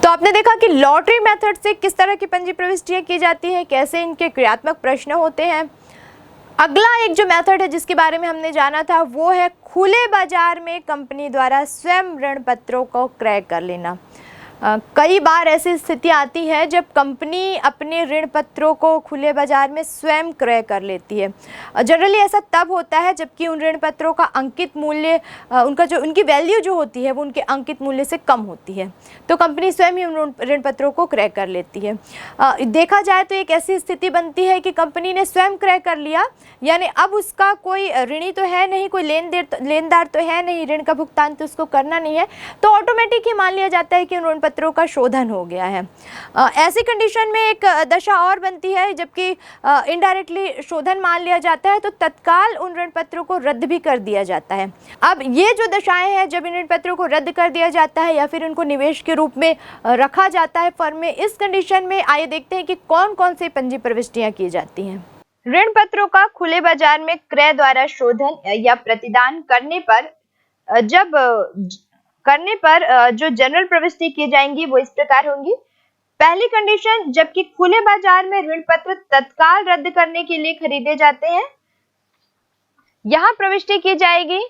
तो आपने देखा कि लॉटरी मेथड से किस तरह की पंजी प्रविष्टियां की जाती हैं, कैसे इनके क्रियात्मक प्रश्न होते हैं। अगला एक जो मेथड है जिसके बारे में हमने जाना था वो है खुले बाजार में कंपनी द्वारा स्वयं ऋण पत्रों को क्रय कर लेना। कई बार ऐसी स्थिति आती है जब कंपनी अपने ऋण पत्रों को खुले बाजार में स्वयं क्रय कर लेती है। जनरली ऐसा तब होता है जबकि उन ऋण पत्रों का अंकित मूल्य उनकी वैल्यू जो होती है वो उनके अंकित मूल्य से कम होती है, तो कंपनी स्वयं ही उन ऋण पत्रों को क्रय कर लेती है। देखा जाए तो एक ऐसी स्थिति बनती है कि कंपनी ने स्वयं क्रय कर लिया, यानी अब उसका कोई ऋणी तो है नहीं, कोई लेनदार तो है नहीं, ऋण का भुगतान तो उसको करना नहीं है, तो ऑटोमेटिक ही मान लिया जाता है कि उन ऋण पत्रों का शोधन हो गया है। ऐसी कंडीशन में एक दशा और बनती है जबकि इनडायरेक्टली शोधन मान लिया जाता है तो तत्काल उन ऋण पत्रों को रद्द भी कर दिया जाता है। अब ये जो दशाएं हैं जब इन ऋण पत्रों को रद्द कर दिया जाता है या फिर उनको निवेश के रूप में रखा जाता है फर्म में, इस कंडीशन में आइए देखते हैं कि कौन कौन सी पंजी प्रविष्टियां की जाती हैं। ऋण पत्रों का खुले बाजार में क्रय द्वारा शोधन या प्रतिदान करने पर जो जनरल प्रविष्टि की जाएंगी वो इस प्रकार होंगी। पहली कंडीशन, जबकि खुले बाजार में ऋण पत्र तत्काल रद्द करने के लिए खरीदे जाते हैं, यहां प्रविष्टि की जाएगी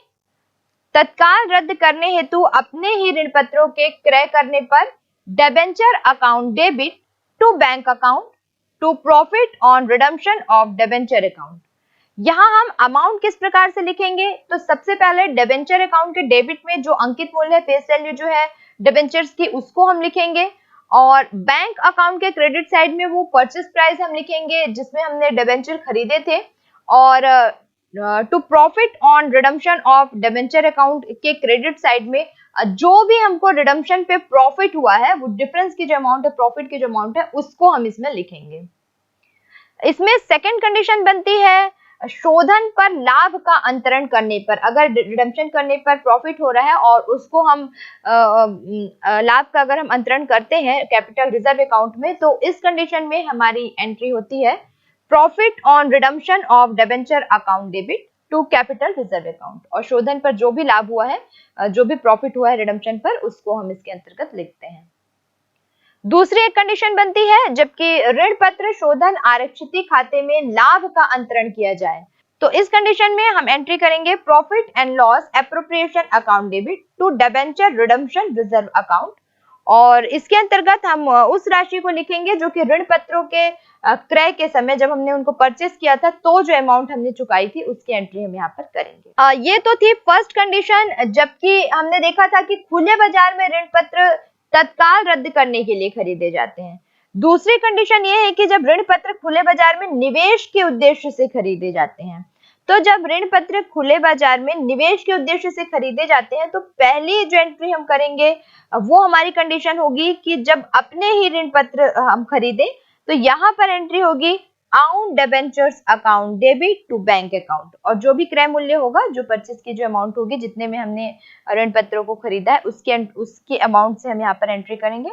तत्काल रद्द करने हेतु अपने ही ऋण पत्रों के क्रय करने पर debenture account debit to bank account to profit on redemption of debenture account. यहाँ हम अमाउंट किस प्रकार से लिखेंगे, तो सबसे पहले डिबेंचर अकाउंट के डेबिट में जो अंकित मूल्य है, फेस वैल्यू जो है डिबेंचर्स की, उसको हम लिखेंगे, और बैंक अकाउंट के क्रेडिट साइड में वो परचेस प्राइस हम लिखेंगे जिसमें हमने डिबेंचर खरीदे थे, और to profit on redemption of debenture account के क्रेडिट साइड में जो भी हमको रिडम्पशन पे प्रॉफिट हुआ है, वो डिफरेंस की जो अमाउंट है, प्रॉफिट की जो अमाउंट है, उसको हम इसमें लिखेंगे। इसमें सेकंड कंडीशन बनती है शोधन पर लाभ का अंतरण करने पर। अगर रिडम्पशन करने पर प्रॉफिट हो रहा है और उसको हम लाभ का अगर हम अंतरण करते हैं कैपिटल रिजर्व अकाउंट में, तो इस कंडीशन में हमारी एंट्री होती है profit on redemption of debenture account debit to capital reserve account, और शोधन पर जो भी लाभ हुआ है, जो भी प्रॉफिट हुआ है रिडम्पशन पर, उसको हम इसके अंतर्गत लिखते हैं। दूसरी एक कंडीशन बनती है, जबकि ऋण पत्र शोधन आरक्षित खाते में लाभ का अंतरण किया जाए, तो इस कंडीशन में हम एंट्री करेंगे profit and loss appropriation account debit to debenture redemption reserve account, और इसके अंतर्गत हम उस राशि को लिखेंगे जो कि ऋण पत्रों के क्रय के समय जब हमने उनको परचेस किया था तो जो अमाउंट हमने चुकाई थी उसकी एंट्री हम यहाँ पर करेंगे। ये तो थी फर्स्ट कंडीशन, जबकि हमने देखा था कि खुले बाजार में ऋण पत्र तत्काल रद्द करने के लिए खरीदे जाते हैं। दूसरी कंडीशन ये है कि जब ऋण पत्र खुले बाजार में निवेश के उद्देश्य से खरीदे जाते हैं, तो जब ऋण पत्र खुले बाजार में निवेश के उद्देश्य से खरीदे जाते हैं तो पहली जो एंट्री हम करेंगे वो हमारी कंडीशन होगी कि जब अपने ही ऋण पत्र हम खरीदे, तो यहाँ पर एंट्री होगी own debentures account debit to bank account, और जो भी क्रय मूल्य होगा, जो परचेस की जो अमाउंट होगी, जितने में हमने ऋण पत्रों को खरीदा है, उसके अमाउंट से हम यहाँ पर एंट्री करेंगे।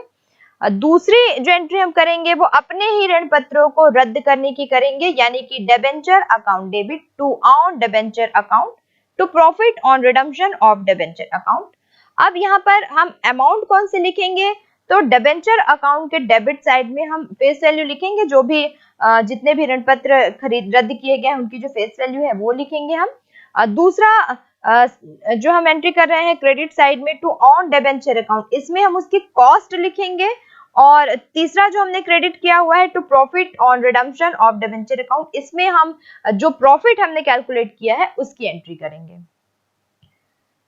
दूसरी जो एंट्री हम करेंगे वो अपने ही ऋण पत्रों को रद्द करने की करेंगे, यानी कि debenture account debit to on debenture account to profit on redemption of debenture account. अब यहाँ पर हम अमाउंट कौन से लिखेंगे, तो डिबेंचर अकाउंट के डेबिट साइड में हम फेस वैल्यू लिखेंगे, जो भी जितने भी ऋण पत्र रद्द किए गए हैं उनकी जो फेस वैल्यू है वो लिखेंगे हम। दूसरा जो हम एंट्री कर रहे हैं क्रेडिट साइड में टू ऑन डिबेंचर अकाउंट, इसमें हम उसकी कॉस्ट लिखेंगे, और तीसरा जो हमने क्रेडिट किया हुआ है to profit on redemption of debenture account, इसमें हम जो प्रॉफिट हमने कैलकुलेट किया है उसकी एंट्री करेंगे।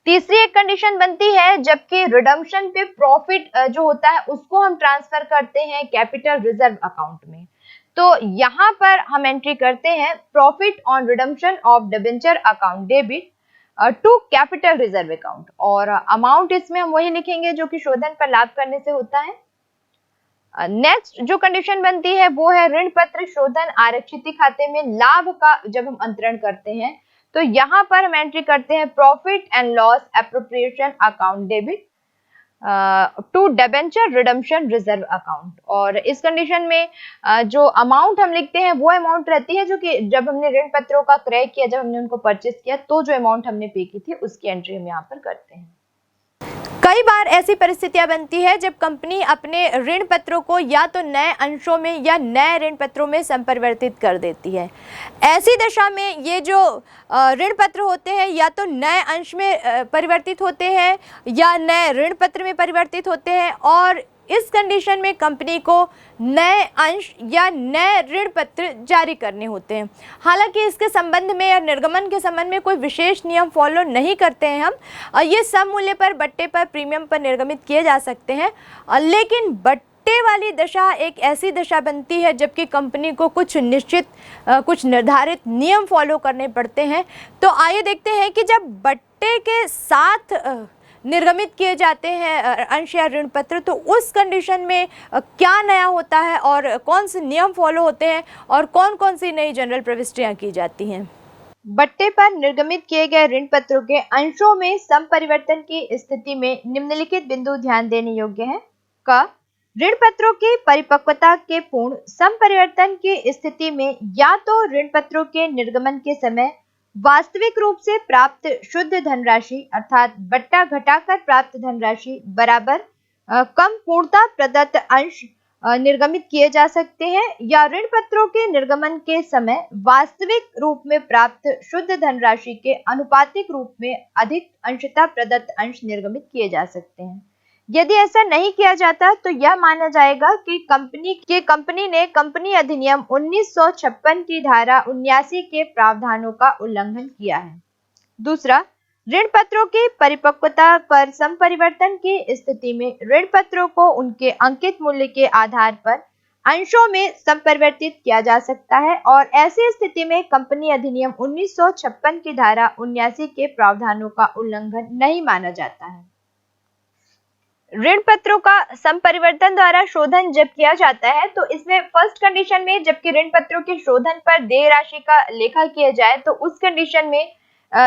तीसरी एक कंडीशन बनती है, जबकि रिडम्पशन पे प्रॉफिट जो होता है उसको हम ट्रांसफर करते हैं कैपिटल रिजर्व अकाउंट में, तो यहाँ पर हम एंट्री करते हैं profit on redemption of debenture account debit to capital reserve account, और अमाउंट इसमें हम वही लिखेंगे जो कि शोधन पर लाभ करने से होता है। नेक्स्ट जो कंडीशन बनती है वो है ऋण पत्र शोधन आरक्षित खाते में लाभ का जब हम अंतरण करते हैं, तो यहाँ पर हम एंट्री करते हैं profit and loss appropriation account debit to debenture redemption reserve account, और इस कंडीशन में जो अमाउंट हम लिखते हैं वो अमाउंट रहती है जो कि जब हमने ऋण पत्रों का क्रय किया, जब हमने उनको परचेस किया, तो जो अमाउंट हमने पे की थी उसकी एंट्री हम यहाँ पर करते हैं। कई बार ऐसी परिस्थितियां बनती है जब कंपनी अपने ऋण पत्रों को या तो नए अंशों में या नए ऋण पत्रों में संपरिवर्तित कर देती है। ऐसी दशा में ये जो ऋण पत्र होते हैं या तो नए अंश में परिवर्तित होते हैं या नए ऋण पत्र में परिवर्तित होते हैं, और इस कंडीशन में कंपनी को नए अंश या नए ऋण पत्र जारी करने होते हैं। हालांकि इसके संबंध में या निर्गमन के संबंध में कोई विशेष नियम फॉलो नहीं करते हैं हम। ये सम मूल्य पर, बट्टे पर, प्रीमियम पर निर्गमित किए जा सकते हैं, लेकिन बट्टे वाली दशा एक ऐसी दशा बनती है जबकि कंपनी को कुछ निश्चित, कुछ निर्धारित नियम फॉलो करने पड़ते हैं। तो आइए देखते हैं कि जब बट्टे के साथ निर्गमित किए जाते हैं अंश या ऋण पत्र, तो उस कंडीशन में क्या नया होता है और कौन से नियम फॉलो होते हैं और कौन कौन सी नई जनरल प्रविष्टियां की जाती हैं। बट्टे पर निर्गमित किए गए ऋण पत्रों के अंशों में संपरिवर्तन की स्थिति में निम्नलिखित बिंदु ध्यान देने योग्य हैं। क, ऋण पत्रों की परिपक्वता के पूर्ण संपरिवर्तन की स्थिति में या तो ऋण पत्रों के निर्गमन के समय वास्तविक रूप से प्राप्त शुद्ध धनराशि अर्थात बट्टा घटाकर प्राप्त धनराशि बराबर कम पूर्णता प्रदत्त अंश निर्गमित किए जा सकते हैं, या ऋण पत्रों के निर्गमन के समय वास्तविक रूप में प्राप्त शुद्ध धनराशि के अनुपातिक रूप में अधिक अंशतः प्रदत्त अंश निर्गमित किए जा सकते हैं। यदि ऐसा नहीं किया जाता तो यह माना जाएगा कि कंपनी ने कंपनी अधिनियम 1956 की धारा 79 के प्रावधानों का उल्लंघन किया है। दूसरा, ऋण पत्रों की परिपक्वता पर संपरिवर्तन की स्थिति में ऋण पत्रों को उनके अंकित मूल्य के आधार पर अंशों में संपरिवर्तित किया जा सकता है, और ऐसी स्थिति में कंपनी अधिनियम 1956 की धारा 79 के प्रावधानों का उल्लंघन नहीं माना जाता है। ऋण पत्रों का संपरिवर्तन द्वारा शोधन जब किया जाता है तो इसमें फर्स्ट कंडीशन में जबकि ऋण पत्रों के शोधन पर देय राशि का लेखा किया जाए, तो उस कंडीशन में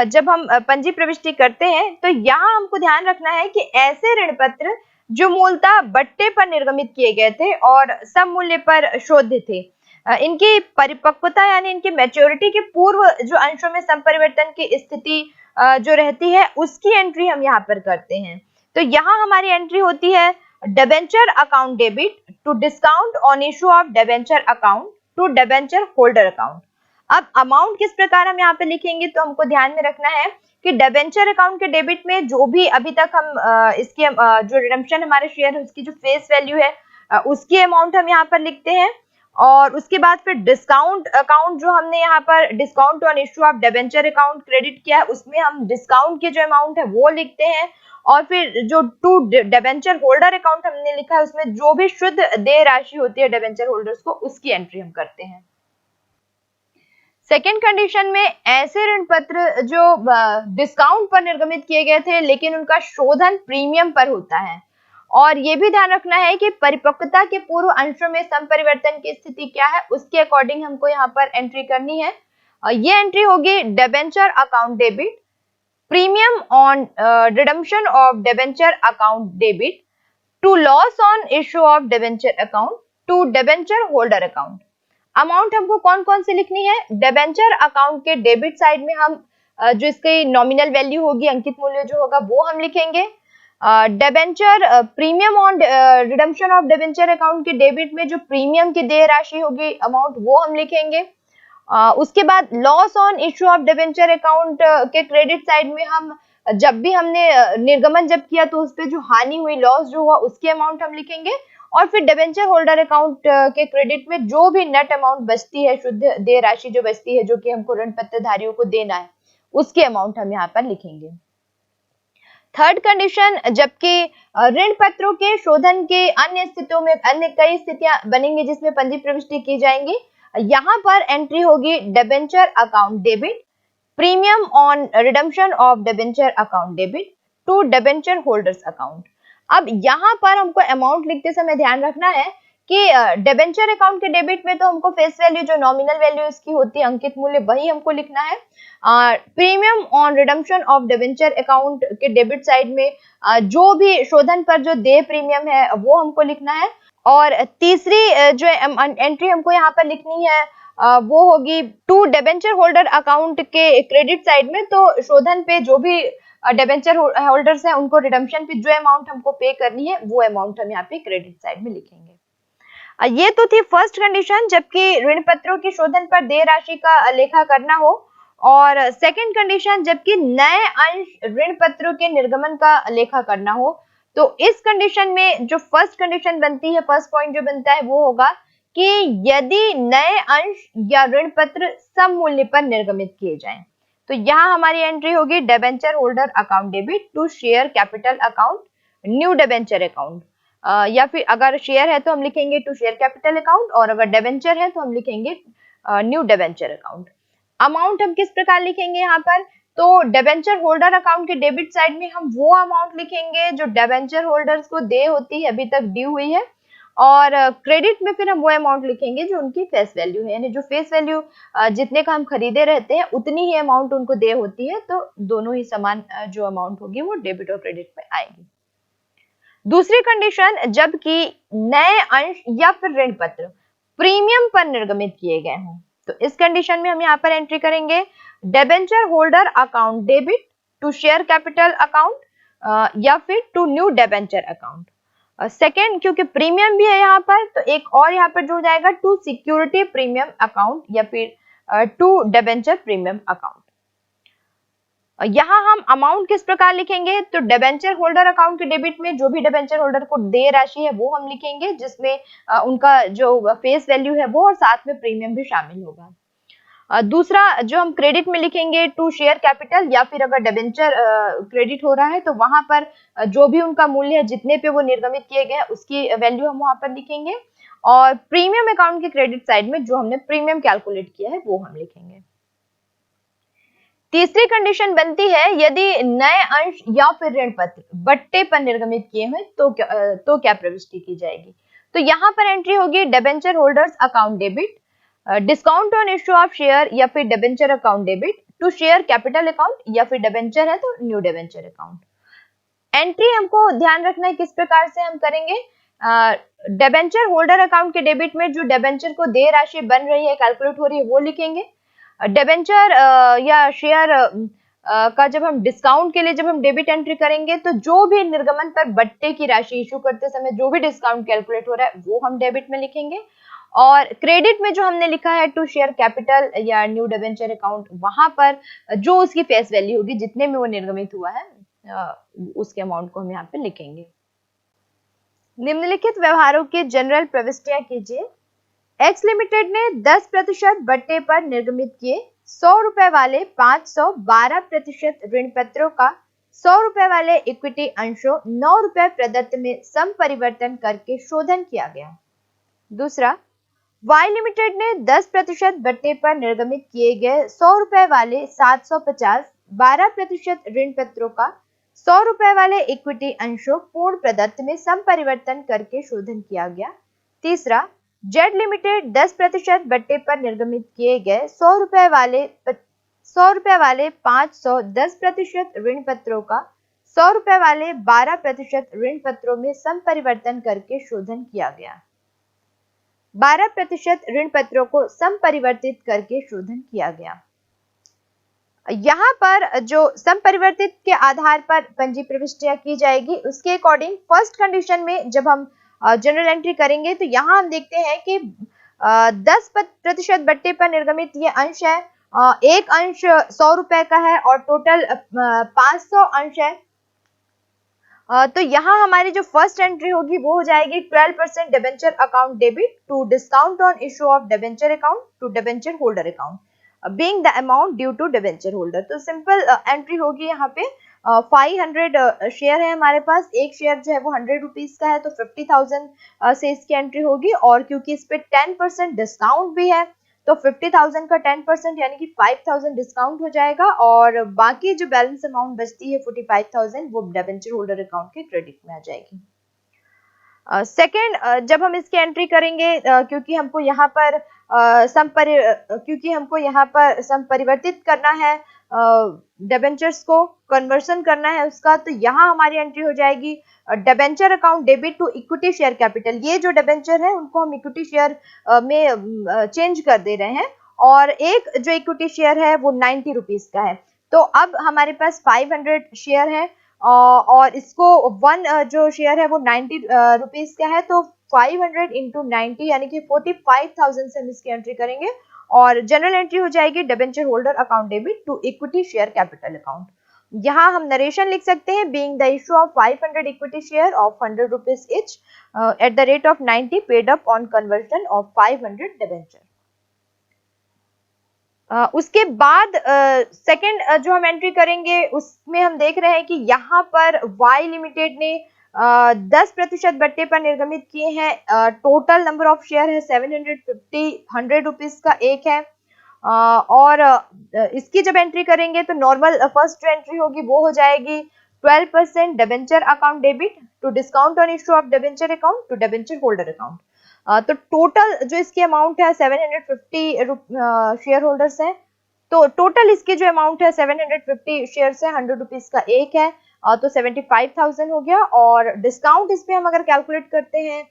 जब हम पंजी प्रविष्टि करते हैं तो यहाँ हमको ध्यान रखना है कि ऐसे ऋण पत्र जो मूलतः बट्टे पर निर्गमित किए गए थे और सम मूल्य पर शोध्य थे, इनकी परिपक्वता यानी इनकी मैच्योरिटी के पूर्व जो अंशों में संपरिवर्तन की स्थिति जो रहती है उसकी एंट्री हम यहाँ पर करते हैं। तो यहाँ हमारी एंट्री होती है debenture account debit to discount on issue of debenture account to debenture holder account. अब अमाउंट किस प्रकार हम यहाँ पे लिखेंगे तो हमको ध्यान में रखना है कि डिबेंचर अकाउंट के डेबिट में जो भी अभी तक हम इसके जो रिडम्पशन हमारे शेयर है उसकी जो फेस वैल्यू है उसकी अमाउंट हम यहाँ पर लिखते हैं, और उसके बाद फिर डिस्काउंट अकाउंट जो हमने यहाँ पर discount on issue of debenture account credit किया है उसमें हम डिस्काउंट की जो अमाउंट है वो लिखते हैं, और फिर जो टू डिबेंचर होल्डर अकाउंट हमने लिखा है उसमें जो भी शुद्ध देय राशि होती है डिबेंचर होल्डर्स को उसकी एंट्री हम करते हैं। सेकेंड कंडीशन में ऐसे ऋण पत्र जो डिस्काउंट पर निर्गमित किए गए थे लेकिन उनका शोधन प्रीमियम पर होता है, और ये भी ध्यान रखना है कि परिपक्वता के पूर्व अंशों में संपरिवर्तन की स्थिति क्या है उसके अकॉर्डिंग हमको यहाँ पर एंट्री करनी है। ये एंट्री होगी debenture account debit premium on redemption of debenture account debit to loss on issue of debenture account to debenture holder account। Amount हमको कौन कौन सी लिखनी है, डिबेंचर अकाउंट के डेबिट साइड में हम जो इसकी नॉमिनल वैल्यू होगी, अंकित मूल्य जो होगा वो हम लिखेंगे। Debenture premium on redemption of debenture account के डेबिट में जो प्रीमियम की देय राशि होगी अमाउंट वो हम लिखेंगे। उसके बाद loss on issue of debenture account के क्रेडिट साइड में हम जब भी हमने निर्गमन जब किया तो उस पे जो हानि हुई, लॉस जो हुआ उसकी अमाउंट हम लिखेंगे, और फिर डिबेंचर होल्डर अकाउंट के क्रेडिट में जो भी नेट अमाउंट बचती है, शुद्ध देय राशि जो बचती है जो कि हमको ऋण पत्रधारियों को देना है उसकी अमाउंट हम यहाँ पर लिखेंगे। थर्ड कंडीशन, जबकि ऋण पत्रों के शोधन के अन्य स्थितियों में अन्य कई स्थितियां बनेंगी जिसमें पंजी प्रविष्टि की जाएंगी, यहाँ पर एंट्री होगी debenture account debit premium on redemption of debenture account debit to debenture holders account. अब यहाँ पर हमको अमाउंट लिखते समय ध्यान रखना है कि डिबेंचर अकाउंट के डेबिट में तो हमको फेस वैल्यू जो नॉमिनल वैल्यू इसकी होती है, अंकित मूल्य, वही हमको लिखना है। Premium on redemption of debenture account के डेबिट साइड में जो भी शोधन पर जो देय प्रीमियम है वो हमको लिखना है, और तीसरी जो एंट्री हमको यहाँ पर लिखनी है वो होगी टू डिबेंचर होल्डर अकाउंट के क्रेडिट साइड में, तो शोधन पे जो भी डिबेंचर होल्डर्स हैं उनको रिडम्पशन पे जो अमाउंट हमको पे करनी है वो अमाउंट हम यहाँ पे क्रेडिट साइड में लिखेंगे। ये तो थी फर्स्ट कंडीशन, जबकि ऋण पत्रों के शोधन पर देय राशि का लेखा करना हो। और सेकंड कंडीशन, जबकि नए अंश ऋण पत्रों के निर्गमन का लेखा करना हो। तो इस कंडीशन में जो फर्स्ट कंडीशन बनती है, फर्स्ट पॉइंट जो बनता है वो होगा कि यदि नए अंश या ऋण पत्र सम मूल्य पर निर्गमित किए जाएं। तो यहाँ हमारी एंट्री होगी debenture holder account debit to share capital account new debenture account. या फिर अगर शेयर है तो हम लिखेंगे टू शेयर कैपिटल अकाउंट, और अगर डिबेंचर है तो हम लिखेंगे न्यू डिबेंचर अकाउंट। अमाउंट हम किस प्रकार लिखेंगे यहाँ पर, तो डिबेंचर होल्डर अकाउंट के डेबिट साइड में हम वो अमाउंट लिखेंगे जो डिबेंचर होल्डर्स को दे होती है, अभी तक ड्यू हुई है, और क्रेडिट में फिर हम वो अमाउंट लिखेंगे जो उनकी फेस वैल्यू है, यानी जो फेस वैल्यू जितने का हम खरीदे रहते हैं उतनी ही अमाउंट उनको दे होती है, तो दोनों ही समान जो अमाउंट होगी वो डेबिट और क्रेडिट में आएगी। दूसरी कंडीशन, जबकि नए अंश या फिर ऋण पत्र प्रीमियम पर निर्गमित किए गए हों। तो इस कंडीशन में हम यहाँ पर एंट्री करेंगे debenture holder account debit to share capital account या फिर to new debenture account. Second, क्योंकि प्रीमियम भी है यहाँ पर, तो एक और यहाँ पर जुड़ जाएगा टू सिक्योरिटी प्रीमियम अकाउंट या फिर टू डिबेंचर प्रीमियम अकाउंट। यहाँ हम अमाउंट किस प्रकार लिखेंगे, तो डिबेंचर होल्डर अकाउंट के डेबिट में जो भी डिबेंचर होल्डर को देय राशि है वो हम लिखेंगे, जिसमें उनका जो फेस वैल्यू है वो और साथ में प्रीमियम भी शामिल होगा। दूसरा जो हम क्रेडिट में लिखेंगे टू शेयर कैपिटल, या फिर अगर डिबेंचर क्रेडिट हो रहा है तो वहां पर जो भी उनका मूल्य है जितने पे वो निर्गमित किए गए उसकी वैल्यू हम वहां पर लिखेंगे, और प्रीमियम अकाउंट के क्रेडिट साइड में जो हमने प्रीमियम कैलकुलेट किया है वो हम लिखेंगे। तीसरी कंडीशन बनती है यदि नए अंश या फिर ऋण पत्र बट्टे पर निर्गमित किए हुए तो क्या प्रविष्टि की जाएगी। तो यहाँ पर एंट्री होगी debenture holders account debit discount on issue of share या फिर debenture account debit to share capital account, या फिर डिबेंचर है तो न्यू डिबेंचर अकाउंट। एंट्री हमको ध्यान रखना है किस प्रकार से हम करेंगे। डिबेंचर होल्डर अकाउंट के डेबिट में जो डिबेंचर को देय राशि बन रही है, कैलकुलेट हो रही है, वो लिखेंगे। डिबेंचर या शेयर का जब हम डिस्काउंट के लिए जब हम डेबिट एंट्री करेंगे तो जो भी निर्गमन पर बट्टे की राशि इशू करते समय जो भी डिस्काउंट कैलकुलेट हो रहा है वो हम डेबिट में लिखेंगे, और क्रेडिट में जो हमने लिखा है टू शेयर कैपिटल या न्यू डिबेंचर अकाउंट, वहां पर जो उसकी फेस वैल्यू होगी जितने में वो निर्गमित हुआ है उसके अमाउंट को हम यहाँ पे लिखेंगे। निम्नलिखित व्यवहारों की जनरल प्रविष्टियां कीजिए। एक्स लिमिटेड ने 10% बट्टे पर निर्गमित किए 100 रुपए वाले 512% ऋण पत्रों का 100 रुपए वाले इक्विटी अंशों 9 रुपए प्रदत्त में सम परिवर्तन करके शोधन किया गया। दूसरा, वाई लिमिटेड ने 10% बट्टे पर निर्गमित किए गए 100 रुपए वाले 750 12% ऋण पत्रों का 100 रुपए वाले इक्विटी अंशों पूर्ण प्रदत्त में सम परिवर्तन करके शोधन किया गया। तीसरा, जेड लिमिटेड 10% बट्टे पर निर्गमित किए गए 100 रुपए वाले 510% ऋण पत्रों का 100 रुपए वाले 12% ऋण पत्रों में सम परिवर्तन करके शोधन किया गया। 12% ऋण पत्रों को सम परिवर्तित करके शोधन किया गया। यहाँ पर जो सम परिवर्तित के आधार पर पंजी प्रविष्टियां की जाएगी उसके अकॉर्डिंग फर्स्ट कंडीशन में जब हम जनरल एंट्री करेंगे तो यहाँ हम देखते हैं कि 10% बट्टे पर निर्गमित ये अंश है, एक अंश 100 रुपए का है और टोटल 500 अंश है। तो यहाँ हमारी जो फर्स्ट एंट्री होगी वो हो जाएगी 12% debenture account debit to discount on issue of debenture account to debenture holder account being the amount due to debenture holder. तो सिंपल एंट्री होगी यहाँ पे 500 शेयर है हमारे पास, एक शेयर जो है वो 100 रुपीज का है तो 50,000 से इसकी एंट्री होगी, और क्योंकि इस पे 10% डिस्काउंट भी है तो 50,000 का 10% यानी कि 5,000 डिस्काउंट हो जाएगा, और बाकी जो बैलेंस अमाउंट बचती है 45,000 वो डिबेंचर होल्डर अकाउंट के क्रेडिट में आ जाएगी। सेकेंड, जब हम इसकी एंट्री करेंगे क्योंकि हमको यहाँ पर सम परिवर्तित करना है, डिबेंचर्स को कन्वर्सन करना है उसका, तो यहाँ हमारी एंट्री हो जाएगी debenture account debit to equity share capital. ये जो डिबेंचर है उनको हम इक्विटी शेयर में चेंज कर दे रहे हैं, और एक जो इक्विटी शेयर है वो 90 रुपीज का है, तो अब हमारे पास 500 शेयर है और इसको वन जो शेयर है वो 90 रुपीज का है, तो 500 इंटू 90 यानी कि 45,000 से हम इसकी एंट्री करेंगे और जनरल एंट्री हो जाएगी debenture holder account debit to equity share capital account. यहाँ हम नरेशन लिख सकते हैं, being the issue of 500 equity share of 100 rupees each at the rate of 90 paid up on conversion of 500 debenture. उसके बाद second जो हम एंट्री करेंगे उसमें हम देख रहे हैं कि यहाँ पर वाई लिमिटेड ने 10% बट्टे पर निर्गमित किए हैं। टोटल नंबर ऑफ शेयर है 750, 100 रुपीज का एक है और इसकी जब एंट्री करेंगे तो नॉर्मल फर्स्ट जो एंट्री होगी वो हो जाएगी 12% debenture account debit to discount on issue of debenture account to debenture holder account. तो टोटल जो इसकी अमाउंट है 750 शेयर होल्डर्स हैं, तो टोटल इसकी जो अमाउंट है 750 शेयर है, 100 रुपीज का एक है तो 75,000 हो गया। और डिस्काउंट इस पे हम अगर कैलकुलेट करते हैं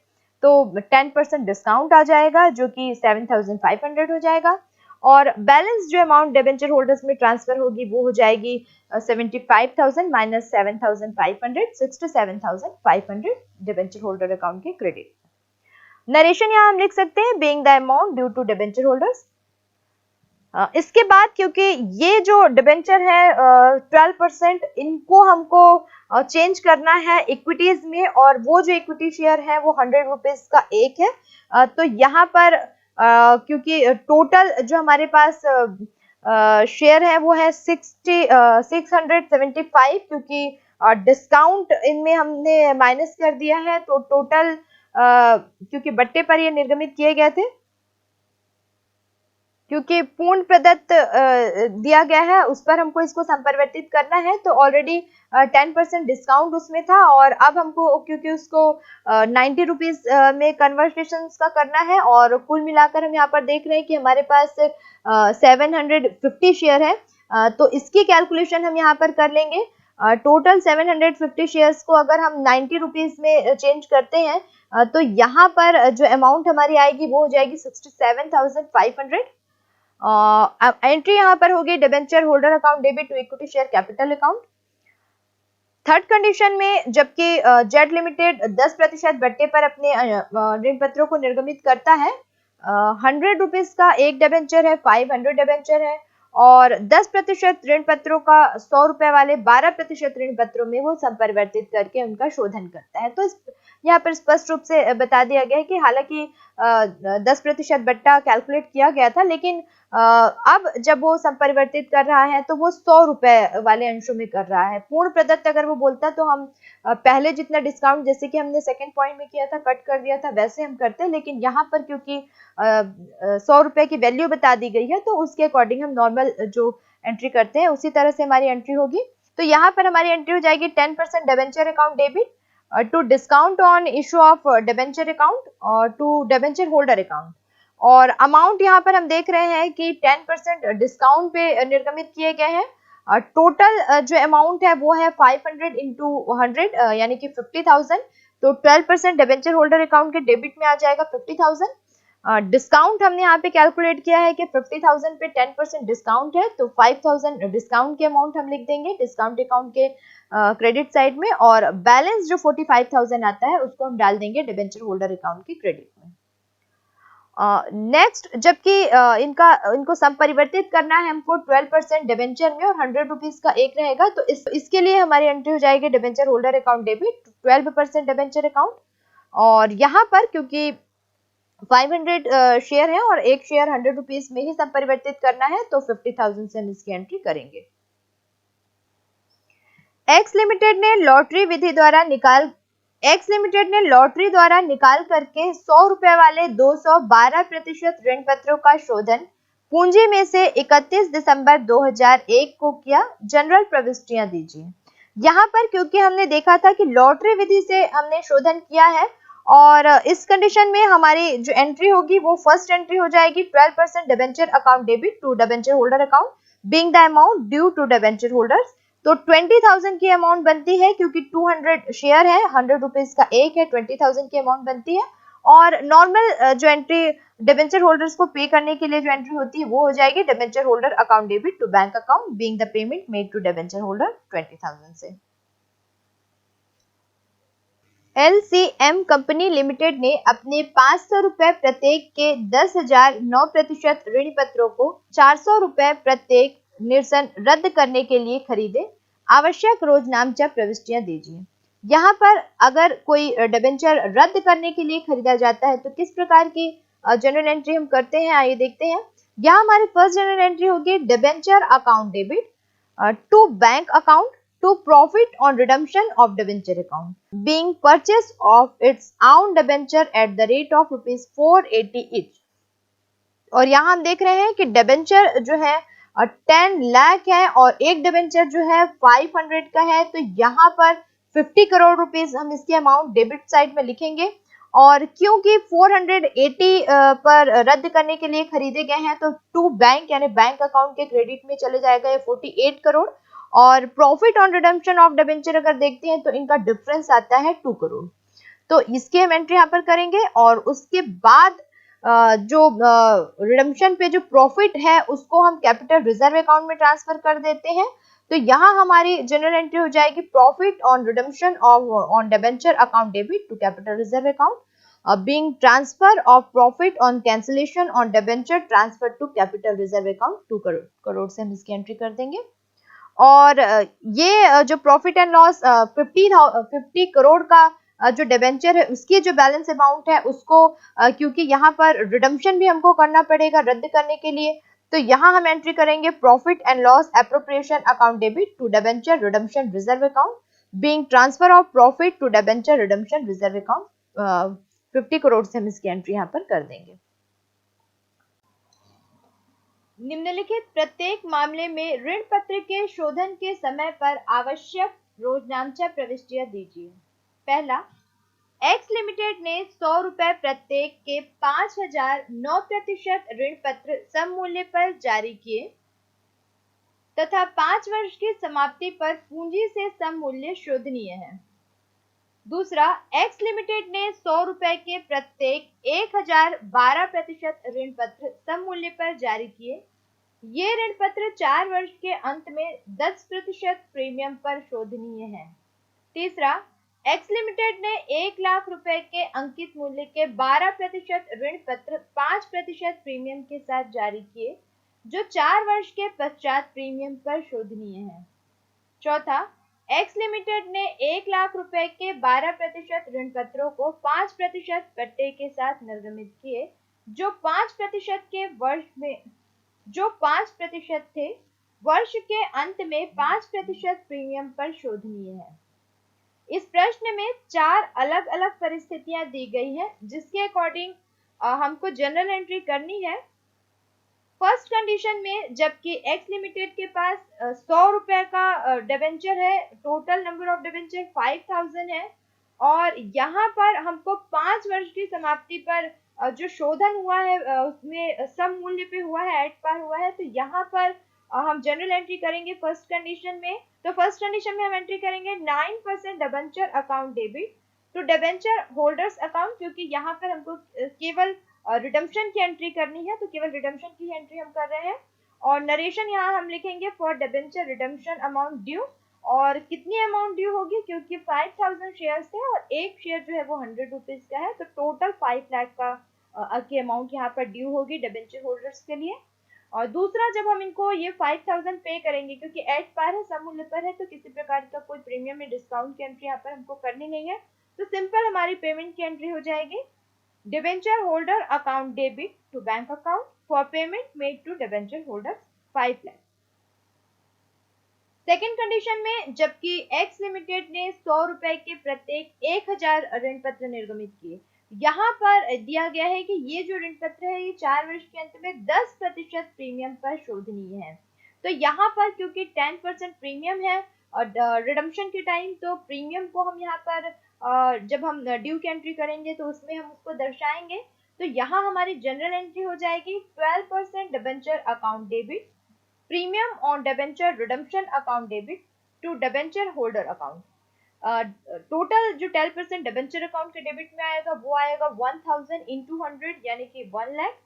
तो 10% डिस्काउंट आ जाएगा जो कि 7,500 हो जाएगा और बैलेंस जो अमाउंट डिबेंचर होल्डर्स में ट्रांसफर होगी वो हो जाएगी 75,000 माइनस 7,500, 67,500 डिबेंचर होल्डर अकाउंट के क्रेडिट। नरेशन यहाँ हम लिख सकते हैं being the amount due to debenture holders. इसके बाद क्योंकि ये जो डिबेंचर है 12%, इनको हमको चेंज करना है इक्विटीज में और वो जो इक्विटी शेयर है वो 100 रुपीज का एक है। तो यहाँ पर क्योंकि टोटल जो हमारे पास शेयर है वो है 675, क्योंकि डिस्काउंट इनमें हमने माइनस कर दिया है तो टोटल क्योंकि बट्टे पर ये निर्गमित किए गए थे, क्योंकि पूर्ण प्रदत्त दिया गया है उस पर हमको इसको संपरिवर्तित करना है तो ऑलरेडी 10% डिस्काउंट उसमें था और अब हमको क्योंकि उसको 90 रुपीज में कन्वर्सेशन का करना है और कुल मिलाकर हम यहाँ पर देख रहे हैं कि हमारे पास 750 शेयर है। तो इसकी कैलकुलेशन हम यहाँ पर कर लेंगे। टोटल 750 शेयर्स को अगर हम 90 रुपीज में चेंज करते हैं तो यहाँ पर जो अमाउंट हमारी आएगी वो हो जाएगी 67,500। एंट्री यहाँ पर होगी debenture holder account debit to equity share capital account. Third condition में जबकि जेड लिमिटेड 10% बट्टे पर अपने ऋण पत्रों को निर्गमित करता है, 100 रुपीज का एक डिबेंचर है, 500 डिबेंचर है और 10% ऋण पत्रों का 100 रुपए वाले 12% ऋण पत्रों में वो संपरिवर्तित करके उनका शोधन करता है। तो यहाँ पर स्पष्ट रूप से बता दिया गया है कि हालांकि 10% बट्टा कैलकुलेट किया गया था लेकिन अब जब वो संपरिवर्तित कर रहा है तो वो 100 रुपए वाले अंशों में कर रहा है। पूर्ण प्रदत्त अगर वो बोलता तो हम पहले जितना डिस्काउंट जैसे कि हमने सेकंड पॉइंट में किया था कट कर दिया था वैसे हम करते हैं, लेकिन यहाँ पर क्योंकि 100 रुपए की वैल्यू बता दी गई है तो उसके अकॉर्डिंग हम नॉर्मल जो एंट्री करते हैं उसी तरह से हमारी एंट्री होगी। तो यहाँ पर हमारी एंट्री हो जाएगी 10% debenture account debit to discount on issue of debenture account और टू डिबेंचर होल्डर अकाउंट। और अमाउंट यहाँ पर हम देख रहे हैं कि 10% डिस्काउंट पे निर्गमित किए गए हैं। टोटल जो अमाउंट है वो है 500 इंटू 100 यानी कि 50,000। तो 12% डिबेंचर होल्डर अकाउंट के डेबिट में आ जाएगा 50,000। डिस्काउंट हमने यहाँ पे कैलकुलेट किया है कि 50,000 पे 10% डिस्काउंट है तो 5,000 डिस्काउंट के अमाउंट हम लिख देंगे डिस्काउंट अकाउंट के क्रेडिट साइड में और बैलेंस जो 45,000 आता है उसको हम डाल देंगे डिबेंचर होल्डर अकाउंट के क्रेडिट में। नेक्स्ट जबकि इनको संपरिवर्तित करना है हमको 12% डिबेंचर में और 100 रुपीज का एक रहेगा तो इसके लिए हमारी एंट्री हो जाएगी debenture holder account debit 12% debenture account. और यहाँ पर क्योंकि 500 शेयर है और एक शेयर 100 रुपीज में ही संपरिवर्तित करना है तो 50,000 से हम इसकी एंट्री करेंगे। एक्स लिमिटेड ने लॉटरी द्वारा निकाल करके 100 रुपए वाले 212% ऋण पत्रों का शोधन पूंजी में से 31 दिसंबर 2001 को किया। जनरल प्रविष्टियां दीजिए। यहाँ पर क्योंकि हमने देखा था कि लॉटरी विधि से हमने शोधन किया है और इस कंडीशन में हमारी जो एंट्री होगी वो फर्स्ट एंट्री हो जाएगी 12% debenture account debit to debenture holder account being the amount due to debenture holders. तो 20,000 की अमाउंट बनती है क्योंकि 200 शेयर है, 100 रुपीज का एक है, 20,000 की अमाउंट बनती है और नॉर्मल जो एंट्री डिबेंचर होल्डर्स को पे करने के लिए जो एंट्री होती है वो हो जाएगी debenture holder account debit to bank account being the payment made to debenture holder 20,000 से। LCM कंपनी लिमिटेड ने अपने 500 रुपए प्रत्येक के 10,000 9% ऋण पत्रों को 400 रुपए प्रत्येक निरसन रद्द करने के लिए खरीदे। आवश्यक रोजनामचा प्रविष्टियां दीजिए। यहाँ पर अगर कोई डिबेंचर रद्द करने के लिए खरीदा जाता है तो किस प्रकार की जनरल एंट्री हम करते हैं, आइए देखते हैं। यहाँ हमारी फर्स्ट जनरल एंट्री होगी debenture account debit to bank account to profit on redemption of debenture account being purchase of its own debenture at the rate of rupees 480 each। और यहाँ हम देख रहे हैं कि डिबेंचर जो है 10 लाख है और एक डिबेंचर जो है 500 का है, तो यहाँ पर 50 करोड़ रुपीस हम इसकी अमाउंट डेबिट साइड में लिखेंगे। और क्योंकि 480 पर रद्द करने के लिए खरीदे गए हैं तो टू बैंक यानी बैंक अकाउंट के क्रेडिट में चले जाएगा ये 48 करोड़। और profit on redemption of debenture अगर देखते हैं तो इनका डिफरेंस आता है 2 करोड़। तो इसकी हम एंट्री यहाँ पर करेंगे और उसके बाद जो रिडम्पशन पे जो प्रॉफिट है उसको हम कैपिटल रिजर्व अकाउंट में ट्रांसफर कर देते हैं। तो यहाँ हमारी जनरल एंट्री हो जाएगी profit on redemption of on debenture account debit to capital reserve account being transfer of profit on cancellation on debenture transfer to capital reserve account 2 crore से हम इसकी एंट्री कर देंगे। और ये जो प्रॉफिट एंड लॉस 50 करोड़ का जो डिबेंचर है उसकी जो बैलेंस अमाउंट है उसको क्योंकि यहाँ पर रिडम्पशन भी हमको करना पड़ेगा रद्द करने के लिए, तो यहाँ हम एंट्री करेंगे profit and loss appropriation account debit to debenture redemption reserve account being transfer of profit to debenture redemption reserve account 50 crore से हम इसकी एंट्री यहाँ पर कर देंगे। निम्नलिखित प्रत्येक मामले में ऋण पत्र के शोधन के समय पर आवश्यक रोजनामचा प्रविष्टियां दीजिए। पहला, एक्स लिमिटेड ने 100 रुपए प्रत्येक के 5,000 9% ऋण पत्र सम मूल्य पर जारी किए तथा 5 वर्ष की समाप्ति पर पूंजी से सम मूल्य शोधनीय है। दूसरा, एक्स लिमिटेड ने 100 रुपए के प्रत्येक 1,012% ऋण पत्र सम मूल्य पर जारी किए। ये ऋण पत्र 4 वर्ष के अंत में 10% प्रीमियम पर शोधनीय है। तीसरा, एक्स लिमिटेड ने 1 लाख रुपए के अंकित मूल्य के 12% ऋण पत्र 5% प्रीमियम के साथ जारी किए जो 4 वर्ष के पश्चात प्रीमियम पर शोधनीय है। चौथा, एक्स लिमिटेड ने 1 लाख रुपए के 12% ऋण पत्रों को 5% कट्टे के साथ निर्गमित किए जो 5% के वर्ष में जो 5% थे, वर्ष के अंत में 5% प्रीमियम पर शोधनीय है। इस प्रश्न में 4 अलग अलग परिस्थितियां दी गई हैं जिसके अकॉर्डिंग हमको जनरल एंट्री करनी है। फर्स्ट कंडीशन में जबकि एक्स लिमिटेड के पास 100 रुपए का डिबेंचर है, टोटल नंबर ऑफ डिबेंचर 5,000 है और यहाँ पर हमको 5 वर्ष की समाप्ति पर जो शोधन हुआ है उसमें सम मूल्य पे हुआ है, एट पार हुआ है, तो यहाँ पर हम जनरल एंट्री करेंगे फर्स्ट कंडीशन में। तो फर्स्ट कंडीशन में हम एंट्री करेंगे 9% debenture account debit to debenture holders account, क्योंकि यहाँ पर हमको केवल रिडम्पशन की एंट्री करनी है तो केवल रिडम्पशन की एंट्री हम कर रहे हैं। और नरेशन यहाँ हम लिखेंगे for debenture redemption amount due, और कितनी अमाउंट ड्यू होगी क्योंकि 5,000 शेयर्स थे और एक शेयर जो है वो 100 रुपीज का है, तो टोटल 5 लाख का की अमाउंट यहाँ पर ड्यू होगी डिबेंचर होल्डर्स के लिए। और दूसरा, जब हम इनको ये 5,000 पे करेंगे क्योंकि एट पार है, सम मूल्य पर है, तो किसी प्रकार का कोई प्रीमियम या डिस्काउंट की एंट्री यहाँ पर हमको करनी नहीं है, तो सिंपल हमारी पेमेंट की एंट्री हो जाएगी debenture holder account debit to bank account for payment made to debenture holder 5 lakh. Second condition में जबकि एक्स लिमिटेड ने 100 रुपए के प्रत्येक 1,000 ऋण पत्र निर्गमित किए, यहाँ पर दिया गया है कि ये जो ऋण पत्र है ये 4 वर्ष के अंत में 10% प्रीमियम पर शोधनीय है। तो यहाँ पर क्योंकि 10% प्रीमियम है और रिडम्पशन के टाइम, तो प्रीमियम को हम यहाँ पर जब हम ड्यू की एंट्री करेंगे तो उसमें हम उसको दर्शाएंगे। तो यहाँ हमारी जनरल एंट्री हो जाएगी 12% debenture account debit premium on debenture redemption account debit to debenture holder account. Total जो 12% डिबेंचर अकाउंट के डेबिट में आएगा वो आएगा 1000 इंटू 100 यानी कि 1 लाख।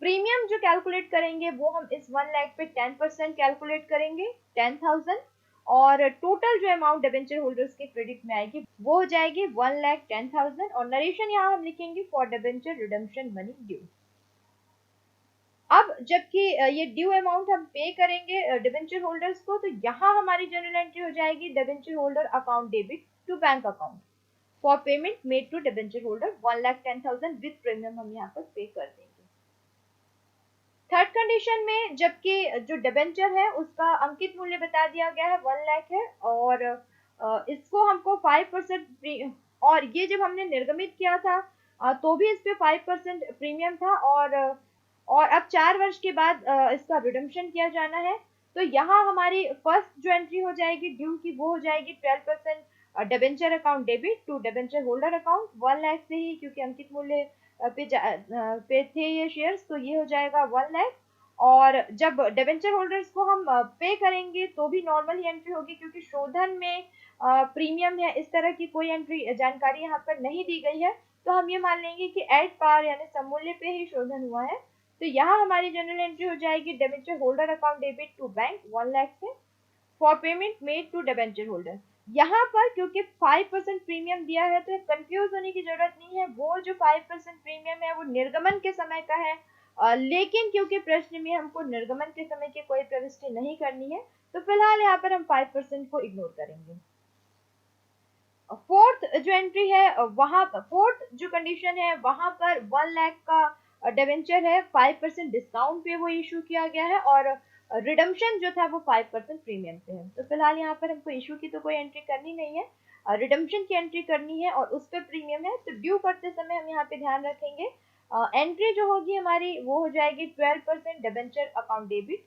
प्रीमियम जो कैलकुलेट करेंगे वो हम इस 1 लाख पे 10% कैलकुलेट करेंगे 10,000, और टोटल जो अमाउंट डिबेंचर होल्डर्स के क्रेडिट में आएगी वो हो जाएगी 1,10,000, और नरेशन यहाँ हम लिखेंगे for debenture redemption money due. अब जबकि ये ड्यू अमाउंट हम पे करेंगे डिबेंचर होल्डर्स को, तो यहाँ हमारी जनरल एंट्री हो जाएगी debenture holder account debit to bank account for payment made to debenture holder 1,10,000 with premium हम यहाँ पर पे कर देंगे। थर्ड कंडीशन में जबकि जो डिबेंचर है उसका अंकित मूल्य बता दिया गया है 1 लाख है, और इसको हमको 5%, और ये जब हमने निर्गमित किया था तो भी इस पे 5% प्रीमियम था, और अब 4 वर्ष के बाद इसका रिडम्पशन किया जाना है। तो यहाँ हमारी फर्स्ट जो एंट्री हो जाएगी ड्यू की वो हो जाएगी 12% debenture account debit to debenture holder account 1 lakh से ही, क्योंकि अंकित मूल्य पे थे ये शेयर्स, तो ये हो जाएगा 1 लाख। और जब डिबेंचर होल्डर्स को हम पे करेंगे तो भी नॉर्मल ही एंट्री होगी, क्योंकि शोधन में प्रीमियम है इस तरह की कोई एंट्री जानकारी यहाँ पर नहीं दी गई है, तो हम ये मान लेंगे कि एट पार यानी सममूल्य पे ही शोधन हुआ है। तो यहाँ हमारी जनरल एंट्री हो जाएगी debenture holder account debit to bank 1 lakh से for payment made to debenture holder. यहाँ पर क्योंकि 5% प्रीमियम दिया है तो कंफ्यूज होने की जरूरत नहीं है, वो जो 5% प्रीमियम है वो निर्गमन के समय का है, लेकिन क्योंकि प्रश्न में हमको निर्गमन के समय की कोई प्रविष्टि नहीं करनी है तो फिलहाल यहाँ पर हम 5% को इग्नोर करेंगे। फोर्थ जो एंट्री है वहां पर, फोर्थ जो कंडीशन है वहां पर 1 लाख का डिबेंचर है, 5% डिस्काउंट पे वो इशू किया गया है, और रिडम्पशन जो था वो 5% प्रीमियम पे है। तो फिलहाल यहाँ पर हमको इशू की तो कोई एंट्री करनी नहीं है, रिडम्पशन की एंट्री करनी है और उस पर प्रीमियम है। तो ड्यू करते समय हम यहाँ पे ध्यान रखेंगे एंट्री जो होगी हमारी वो हो जाएगी 12% debenture account debit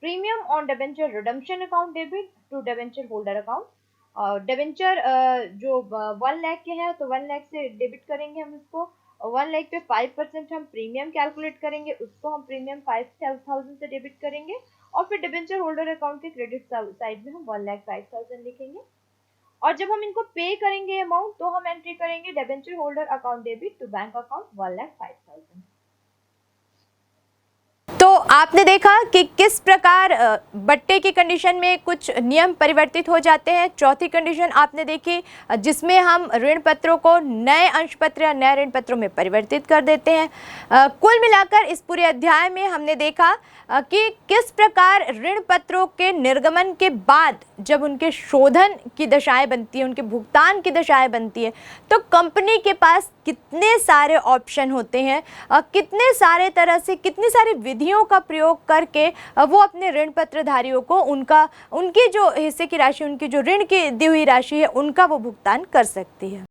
premium on debenture redemption account debit to debenture holder account. Debenture जो 1 लाख के हैं तो 1 लाख से डेबिट करेंगे हम इसको, 1 लाख पे 5% हम प्रीमियम कैलकुलेट करेंगे, उसको हम प्रीमियम 5,000 से डेबिट करेंगे, और फिर डिबेंचर होल्डर अकाउंट के क्रेडिट साइड में हम 1,05,000 लिखेंगे, और जब हम इनको पे करेंगे अमाउंट तो हम एंट्री करेंगे debenture holder account debit to bank account 1,05,000। तो आपने देखा कि किस प्रकार बट्टे की कंडीशन में कुछ नियम परिवर्तित हो जाते हैं। चौथी कंडीशन आपने देखी जिसमें हम ऋण पत्रों को नए अंश पत्र या नए ऋण पत्रों में परिवर्तित कर देते हैं। कुल मिलाकर इस पूरे अध्याय में हमने देखा कि किस प्रकार ऋण पत्रों के निर्गमन के बाद जब उनके शोधन की दशाएं बनती है, उनके भुगतान की दशाएं बनती है, तो कंपनी के पास कितने सारे ऑप्शन होते हैं, कितने सारे तरह से कितनी सारी विधियों का प्रयोग करके वो अपने ऋण पत्रधारियों को उनकी जो हिस्से की राशि, उनकी जो ऋण की दी हुई राशि है, उनका वो भुगतान कर सकती है।